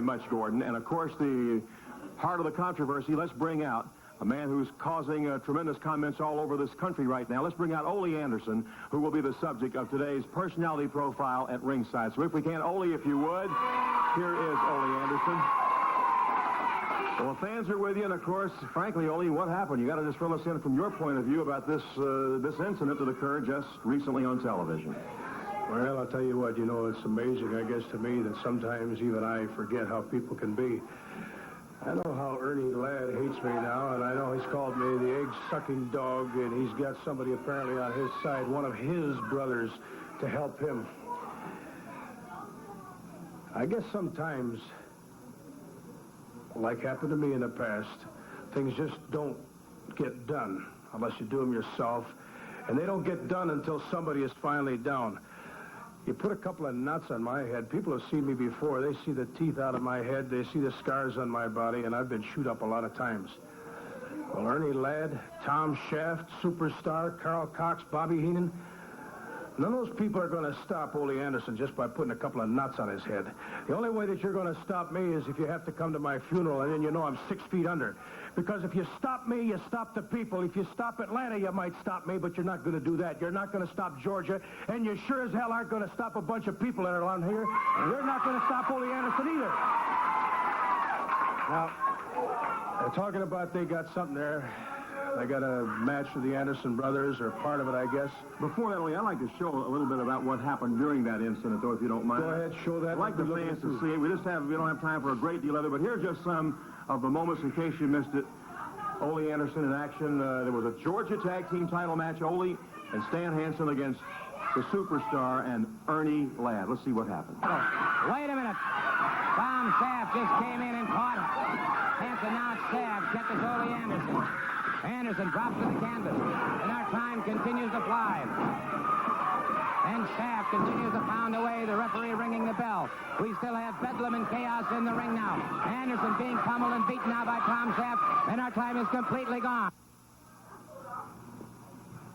much, Gordon. And, of course, the heart of the controversy, let's bring out a man who's causing tremendous comments all over this country right now. Let's bring out Ole Anderson, who will be the subject of today's personality profile at ringside. So if we can, Ole, if you would, here is Ole Anderson. Well, fans are with you, and of course, frankly, Ole, what happened? You got to just fill us in from your point of view about this incident that occurred just recently on television. Well, I'll tell you what, it's amazing, I guess, to me that sometimes even I forget how people can be. I know how Ernie Ladd hates me now, and I know he's called me the egg-sucking dog, and he's got somebody apparently on his side, one of his brothers, to help him. I guess sometimes, like happened to me in the past, things just don't get done unless you do them yourself, and they don't get done until somebody is finally down. You put a couple of nuts on my head. People have seen me before. They see the teeth out of my head. They see the scars on my body, and I've been chewed up a lot of times. Well, Ernie Ladd, Tom Shaft, Superstar, Carl Cox, Bobby Heenan, none of those people are going to stop Ole Anderson just by putting a couple of nuts on his head. The only way that you're going to stop me is if you have to come to my funeral, and then you know I'm 6 feet under. Because if you stop me, you stop the people. If you stop Atlanta, you might stop me, but you're not going to do that. You're not going to stop Georgia, and you sure as hell aren't going to stop a bunch of people that are around here. And you're not going to stop Ole Anderson either. Now, they're talking about they got something there. They got a match for the Anderson brothers, or part of it, I guess. Before that, Ole, I'd like to show a little bit about what happened during that incident, though, if you don't mind. Go ahead, show that. I'd like the fans to see it. We don't have time for a great deal of it, but here's just some of the moments in case you missed it. Ole Anderson in action. There was a Georgia Tag Team title match, Ole and Stan Hansen against the Superstar and Ernie Ladd. Let's see what happened. Oh, wait a minute. Tom Shaft just came in and caught him. Hansen now Shaft catches Ole Anderson. Anderson drops to the canvas, and our time continues to fly. And Shaft continues to pound away, the referee ringing the bell. We still have bedlam and chaos in the ring now. Anderson being pummeled and beaten now by Tom Shaft, and our time is completely gone.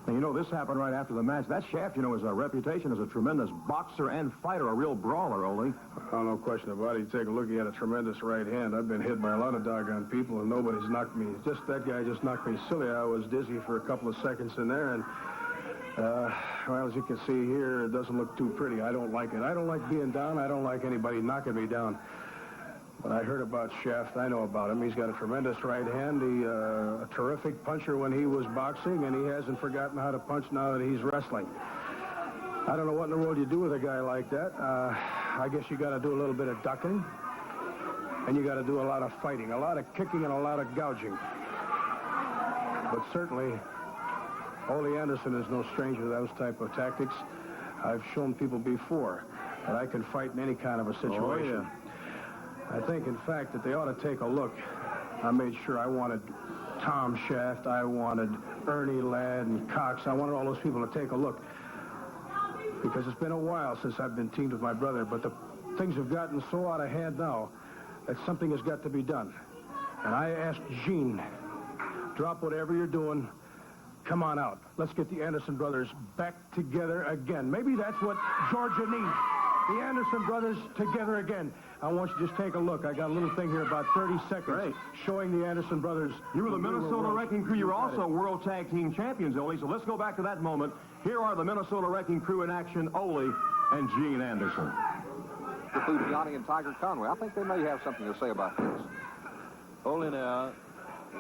And this happened right after the match. That Shaft, has a reputation as a tremendous boxer and fighter, a real brawler, Ole. Oh, no question about it. You take a look, he had a tremendous right hand. I've been hit by a lot of doggone people, and nobody's knocked me. Just that guy just knocked me silly. I was dizzy for a couple of seconds in there, and, well, as you can see here, it doesn't look too pretty. I don't like it. I don't like being down. I don't like anybody knocking me down. But I heard about Shaft. I know about him. He's got a tremendous right hand. He's a terrific puncher when he was boxing, and he hasn't forgotten how to punch now that he's wrestling. I don't know what in the world you do with a guy like that. I guess you got to do a little bit of ducking, and you got to do a lot of fighting, a lot of kicking, and a lot of gouging. But certainly, Ole Anderson is no stranger to those type of tactics. I've shown people before that I can fight in any kind of a situation. Oh, yeah. I think, in fact, that they ought to take a look. I made sure I wanted Tom Shaft, I wanted Ernie Ladd and Cox. I wanted all those people to take a look. Because it's been a while since I've been teamed with my brother, but the things have gotten so out of hand now that something has got to be done. And I asked Gene, drop whatever you're doing, come on out. Let's get the Anderson brothers back together again. Maybe that's what Georgia needs. The Anderson brothers together again. I want you to just take a look. I got a little thing here, about 30 seconds, showing the Anderson brothers. You were the Minnesota Wrecking Crew. You were also World Tag Team Champions, Ole. So let's go back to that moment. Here are the Minnesota Wrecking Crew in action, Ole and Gene Anderson. The Fujiani and Tiger Conway. I think they may have something to say about this. Ole now,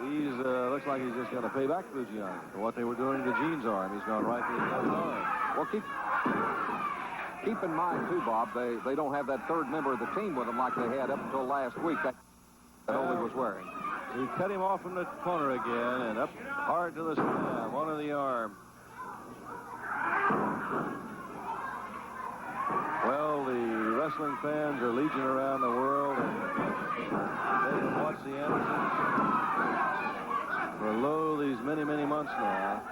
he's looks like he's just going to pay back Fujiani for what they were doing to Gene's arm. He's gone right to his left arm. Well, keep in mind, too, Bob, they don't have that third member of the team with them like they had up until last week that Ole was wearing. He cut him off from the corner again and up hard to the slam, one of the arm. Well, the wrestling fans are legion around the world, and they have watched the Andersons for these many, many months now.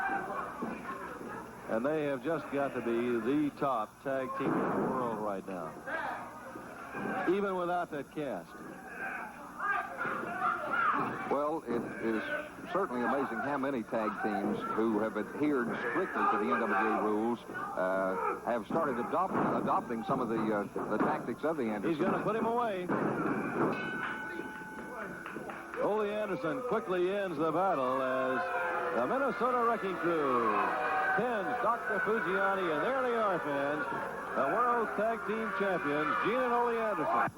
And they have just got to be the top tag team in the world right now. Even without that cast. Well, it is certainly amazing how many tag teams who have adhered strictly to the NWA rules have started adopting some of the tactics of the Andersons. He's going to put him away. Ole Anderson quickly ends the battle as the Minnesota Wrecking Crew pins Dr. Fujiani, and there they are, fans, the World Tag Team Champions, Gene and Ole Anderson.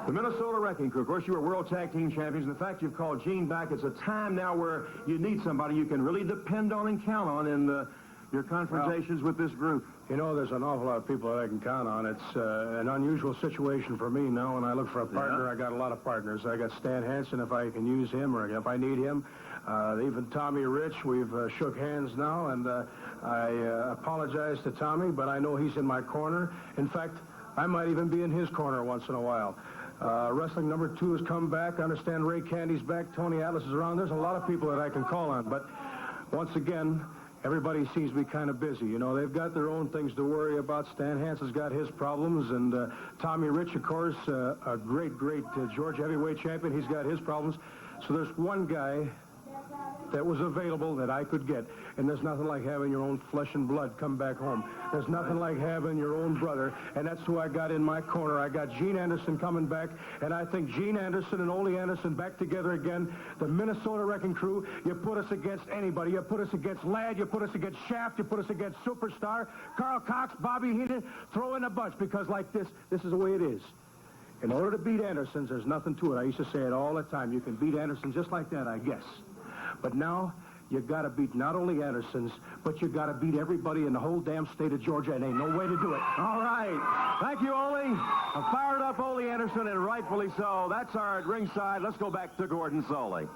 The Minnesota Wrecking Crew. Of course, you were World Tag Team Champions, and the fact you've called Gene back, it's a time now where you need somebody you can really depend on and count on in your confrontations with this group. You know, there's an awful lot of people that I can count on. It's an unusual situation for me now. When I look for a partner, I got a lot of partners. I got Stan Hansen if I can use him or if I need him. Even Tommy Rich, we've shook hands now, and I apologize to Tommy, but I know he's in my corner. In fact, I might even be in his corner once in a while. Wrestling number 2 has come back. I understand Ray Candy's back. Tony Atlas is around. There's a lot of people that I can call on. But once again, everybody seems to be kind of busy. You know, they've got their own things to worry about. Stan Hansen's got his problems. And Tommy Rich, of course, a great Georgia heavyweight champion. He's got his problems. So there's one guy that was available that I could get. And there's nothing like having your own flesh and blood come back home. There's nothing like having your own brother, and that's who I got in my corner. I got Gene Anderson coming back, and I think Gene Anderson and Ole Anderson back together again. The Minnesota Wrecking Crew, you put us against anybody. You put us against Ladd, you put us against Shaft, you put us against Superstar, Carl Cox, Bobby Heenan, throw in a bunch, because like this is the way it is. In order to beat Andersons, there's nothing to it. I used to say it all the time. You can beat Anderson just like that, I guess. But now, you got to beat not only Andersons, but you got to beat everybody in the whole damn state of Georgia, and ain't no way to do it. All right. Thank you, Ole. A fired up Ole Anderson, and rightfully so. That's our at ringside. Let's go back to Gordon Soley.